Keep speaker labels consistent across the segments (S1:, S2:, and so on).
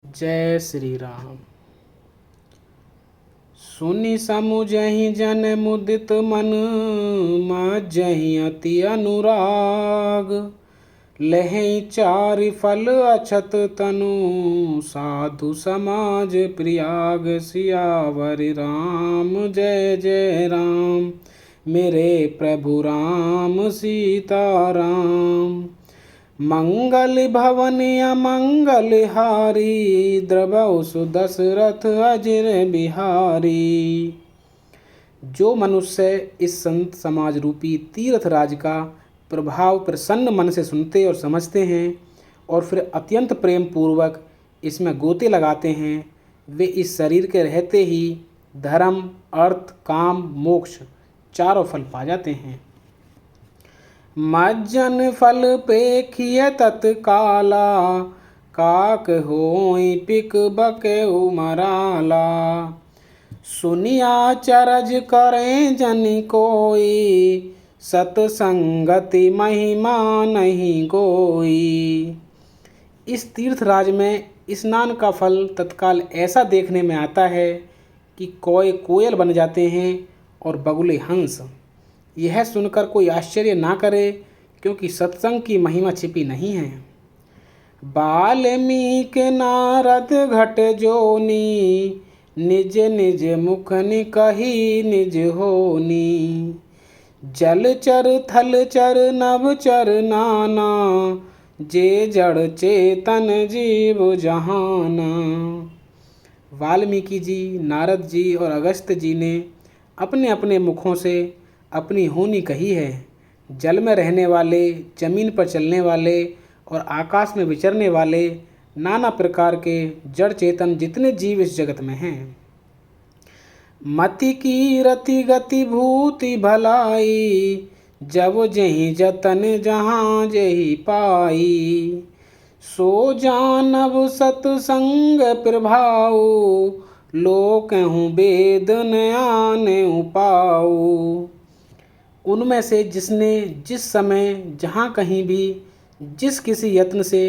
S1: जय श्री राम। सुनि समुझहि जन मुदित मन, मज्जहि अति अनुराग। लहै चारि फल अछत तनु, साधु समाज प्रियाग। सियावर राम जय जय राम, मेरे प्रभु राम सीताराम। मंगल भवन अमंगल हारी, द्रवहु सुदशरथ अजिर बिहारी। जो मनुष्य इस संत समाज रूपी तीर्थ राज का प्रभाव प्रसन्न मन से सुनते और समझते हैं और फिर अत्यंत प्रेम पूर्वक इसमें गोते लगाते हैं, वे इस शरीर के रहते ही धर्म, अर्थ, काम, मोक्ष चारों फल पा जाते हैं। मज्जन फल पेखिय तत्काला, काक होई पिक बकेउ मराला। सुनिया चरज करें जन कोई, सतसंगति महिमा नहीं कोई। इस तीर्थ राज में स्नान का फल तत्काल ऐसा देखने में आता है कि कोय कोयल बन जाते हैं और बगुले हंस। यह सुनकर कोई आश्चर्य ना करे, क्योंकि सत्संग की महिमा छिपी नहीं है। वाल्मीकि नारद घट जोनी, निज निज मुख निकही निज होनी। जलचर थलचर नभचर नाना, जे जड़ चेतन जीव जहाना। वाल्मीकि जी, नारद जी और अगस्त्य जी ने अपने अपने मुखों से अपनी होनी कही है। जल में रहने वाले, जमीन पर चलने वाले और आकाश में विचरने वाले नाना प्रकार के जड़ चेतन जितने जीव इस जगत में हैं। मति की रति गति भूति भलाई, जब जहीं जतन जहाँ जही पाई। सो जानब सतसंग प्रभाऊ, लोक हूँ वेद नयान पाऊ। उनमें से जिसने जिस समय जहाँ कहीं भी जिस किसी यत्न से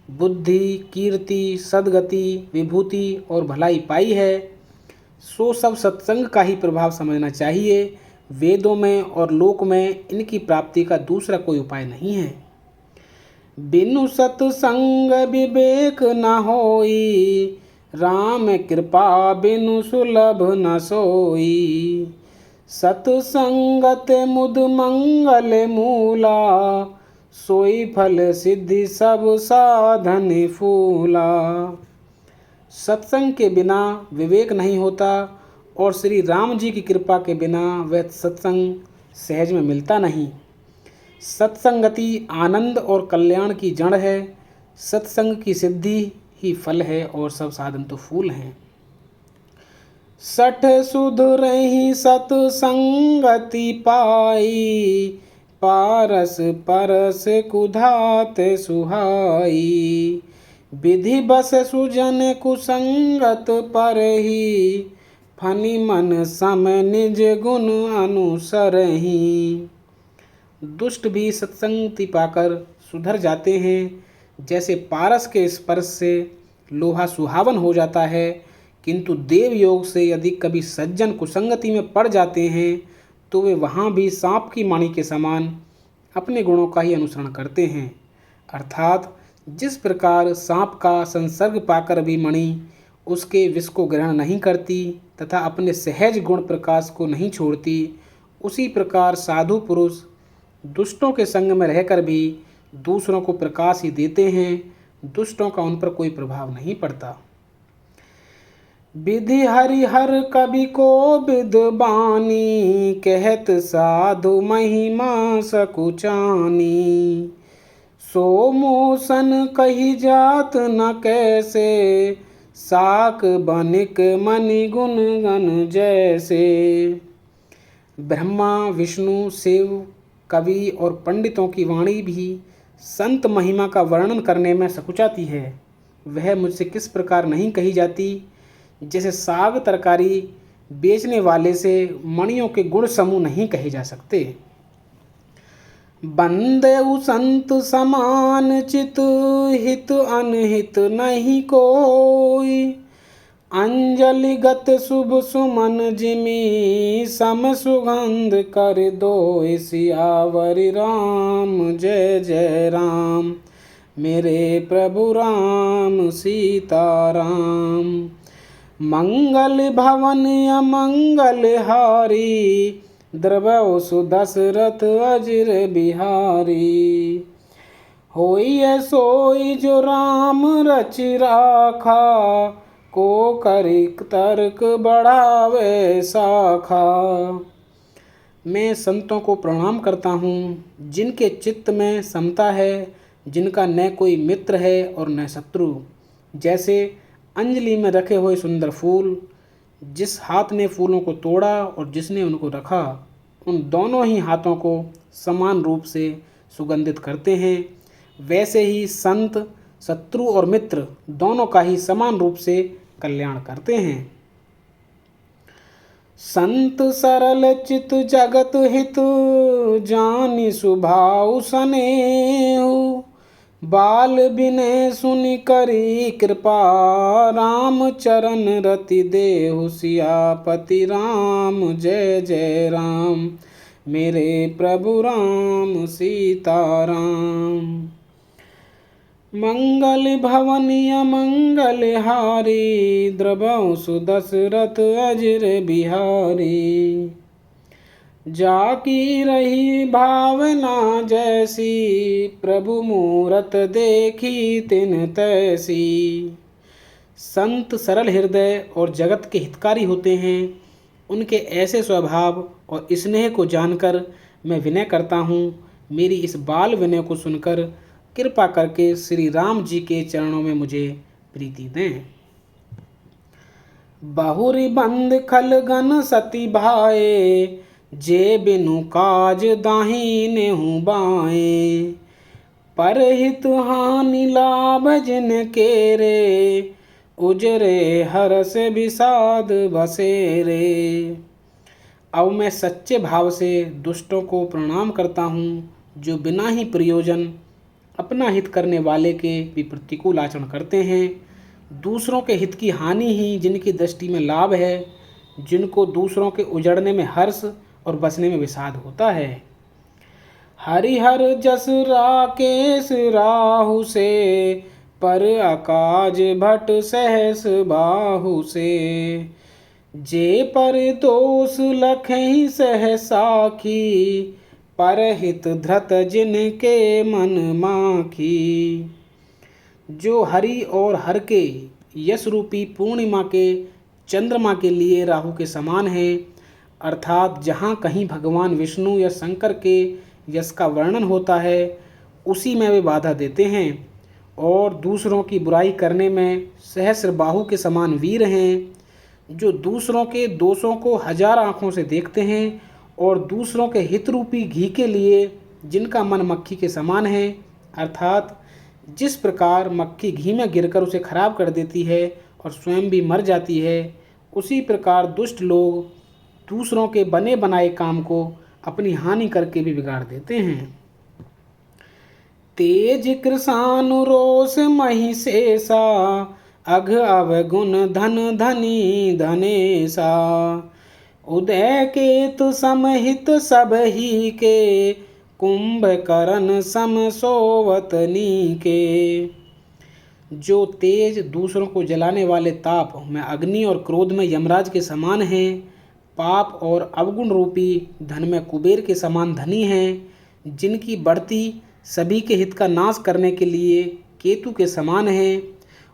S1: बुद्धि, कीर्ति, सद्गति, विभूति और भलाई पाई है, सो सब सत्संग का ही प्रभाव समझना चाहिए। वेदों में और लोक में इनकी प्राप्ति का दूसरा कोई उपाय नहीं है। बिनु सत्संग विवेक न होई, राम कृपा बिनु सुलभ न सोई। सत्संगत मुद मंगल मूला, सोई फल सिद्धि सब साधन फूला। सत्संग के बिना विवेक नहीं होता और श्री राम जी की कृपा के बिना वह सत्संग सहज में मिलता नहीं। सत्संगति आनंद और कल्याण की जड़ है। सत्संग की सिद्धि ही फल है और सब साधन तो फूल हैं। सठ सुधरहि सत्संगति पाई, पारस परस कुधात सुहाई। विधि बस सुजन कुसंगत परहि, फनि मन सम निज गुण अनुसरहि। दुष्ट भी सत्संगति पाकर सुधर जाते हैं। जैसे पारस के स्पर्श से लोहा सुहावन हो जाता है, किंतु देव योग से यदि कभी सज्जन कुसंगति में पड़ जाते हैं तो वे वहाँ भी सांप की माणी के समान अपने गुणों का ही अनुसरण करते हैं। अर्थात जिस प्रकार सांप का संसर्ग पाकर भी मणि उसके विष को ग्रहण नहीं करती तथा अपने सहज गुण प्रकाश को नहीं छोड़ती, उसी प्रकार साधु पुरुष दुष्टों के संग में रहकर भी दूसरों को प्रकाश ही देते हैं। दुष्टों का उन पर कोई प्रभाव नहीं पड़ता। विधि हरिहर कवि को विद्वानी, कहत साधु महिमा सकुचानी। सो मोसन कही जात न कैसे, साक बनिक मनि गुण गण जैसे। ब्रह्मा, विष्णु, शिव, कवि और पंडितों की वाणी भी संत महिमा का वर्णन करने में सकुचाती है। वह मुझसे किस प्रकार नहीं कही जाती, जैसे साग तरकारी बेचने वाले से मणियों के गुण समूह नहीं कहे जा सकते। बंदेउ संत समान चित, हित अनहित नहीं कोई। अंजलिगत शुभ सुमन जिमि, सम सुगंध कर दो सियावर राम। जय जय राम, मेरे प्रभु राम सीताराम। मंगल भवन अमंगल हारी, द्रवौ सुदशरथ अजिर बिहारी। होई सोई जो राम रच राखा, को करिक तर्क बढ़ावे शाखा। मैं संतों को प्रणाम करता हूँ, जिनके चित्त में समता है, जिनका न कोई मित्र है और न शत्रु। जैसे अंजलि में रखे हुए सुंदर फूल, जिस हाथ ने फूलों को तोड़ा और जिसने उनको रखा, उन दोनों ही हाथों को समान रूप से सुगंधित करते हैं। वैसे ही संत शत्रु और मित्र दोनों का ही समान रूप से कल्याण करते हैं। संत सरल चित जगत हित, जानि सुभाव सनेहु। बाल बिनय सुनि करी कृपा, राम चरण रति देहु सियापति राम। जय जय राम, मेरे प्रभु राम सीताराम। मंगल भवन अमंगल हारी, द्रवौ सुदशरथ अजिर बिहारी। जाकी रही भावना जैसी, प्रभु मूरत देखी तिन तैसी। संत सरल हृदय और जगत के हितकारी होते हैं। उनके ऐसे स्वभाव और स्नेह को जानकर मैं विनय करता हूँ। मेरी इस बाल विनय को सुनकर कृपा करके श्री राम जी के चरणों में मुझे प्रीति दें। बहुरी बंद खलगन सती भाए, जे बिनु काज दाहिने हूँ बाएं। परहित हानि लाभ जिन केरे, उजरे हरस विषाद बसेरे। अब मैं सच्चे भाव से दुष्टों को प्रणाम करता हूँ, जो बिना ही प्रयोजन अपना हित करने वाले के भी प्रतिकूल आचरण करते हैं। दूसरों के हित की हानि ही जिनकी दृष्टि में लाभ है, जिनको दूसरों के उजड़ने में हर्ष और बसने में विषाद होता है। हरिहर जस राकेश राहु से, पर अकाज भट सहस बाहु से। जे पर दोष लखहि सह साखी, परहित धृत जिनके मन माखी। जो हरि और हर के यश रूपी पूर्णिमा के चंद्रमा के लिए राहु के समान है, अर्थात जहाँ कहीं भगवान विष्णु या शंकर के यश का वर्णन होता है, उसी में वे बाधा देते हैं। और दूसरों की बुराई करने में सहस्र बाहु के समान वीर हैं, जो दूसरों के दोषों को हजार आँखों से देखते हैं और दूसरों के हित रूपी घी के लिए जिनका मन मक्खी के समान है, अर्थात जिस प्रकार मक्खी घी में गिरकर उसे खराब कर देती है और स्वयं भी मर जाती है, उसी प्रकार दुष्ट लोग दूसरों के बने बनाए काम को अपनी हानि करके भी बिगाड़ देते हैं। तेज कृषानु रोष मही शेषा, अघ अवगुण धन धनी धनेशा। उदय केतु समहित सब ही के, कुंभकर्ण सम सोवत नीके। जो तेज दूसरों को जलाने वाले ताप में अग्नि और क्रोध में यमराज के समान हैं, पाप और अवगुण रूपी धन में कुबेर के समान धनी हैं, जिनकी बढ़ती सभी के हित का नाश करने के लिए केतु के समान है,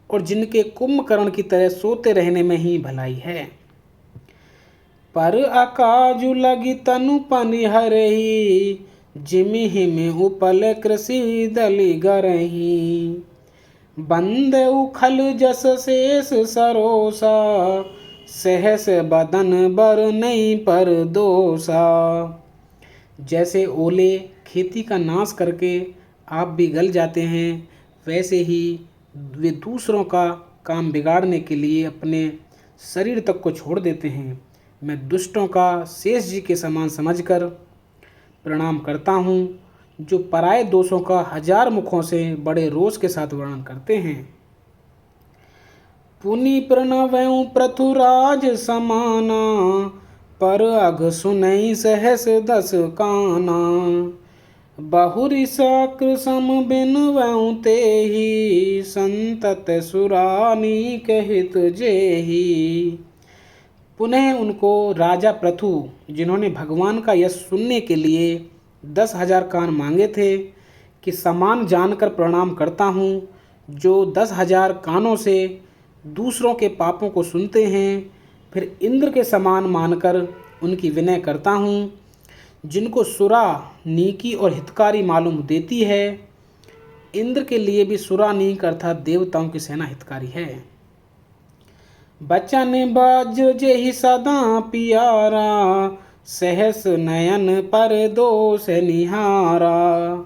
S1: और जिनके कुंभकर्ण की तरह सोते रहने में ही भलाई है। पर अकाजु लगी तनु पनिहरही, जिमिहि में उपल कृषि दलि गरही। बंद उखल जस शेष सरोसा, सहस बदन बर नहीं पर दोसा। जैसे ओले खेती का नाश करके आप भी गल जाते हैं, वैसे ही वे दूसरों का काम बिगाड़ने के लिए अपने शरीर तक को छोड़ देते हैं। मैं दुष्टों का शेष जी के समान समझकर प्रणाम करता हूँ, जो पराये दोषों का 1000 मुखों से बड़े रोष के साथ वर्णन करते हैं। पुनि प्रणवयु पृथुराज समाना, पर अघ सुनई सहस दस काना। बहुरी साक्र सम बिनवउ तेहि, संतत सुरानी कहित जेहि। पुनः उनको राजा पृथु, जिन्होंने भगवान का यश सुनने के लिए 10,000 कान मांगे थे, कि समान जानकर प्रणाम करता हूँ, जो 10,000 कानों से दूसरों के पापों को सुनते हैं, फिर इंद्र के समान मानकर उनकी विनय करता हूँ, जिनको सुरा नीकी और हितकारी मालूम देती है। इंद्र के लिए भी सुरा नीक अर्थात देवताओं की सेना हितकारी है। बचन वज्र जेहि सदा पियारा, सहस नयन पर दोष निहारा।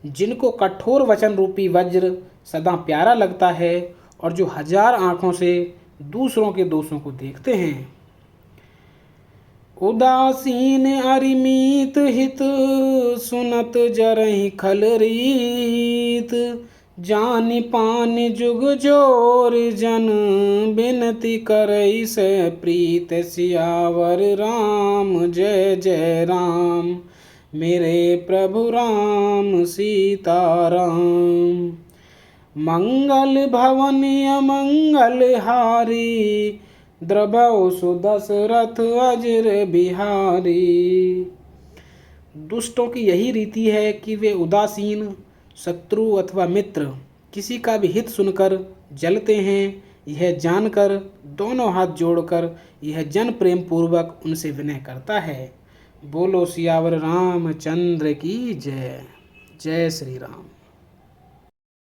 S1: जिनको कठोर वचन रूपी वज्र सदा प्यारा लगता है और जो 1000 आँखों से दूसरों के दोषों को देखते हैं। उदासीन अरिमीत हित, सुनत जरहि खल रीत। जानि पानि जुग जोर जन, बिनती करई से प्रीत। सियावर राम जय जय राम, मेरे प्रभु राम सीताराम। मंगल भवन अमंगल हारी, द्रवौ सुदशरथ अजर बिहारी। दुष्टों की यही रीति है कि वे उदासीन, शत्रु अथवा मित्र किसी का भी हित सुनकर जलते हैं। यह जानकर दोनों हाथ जोड़कर यह जन प्रेम पूर्वक उनसे विनय करता है। बोलो सियावर रामचंद्र की जय। जय श्री राम।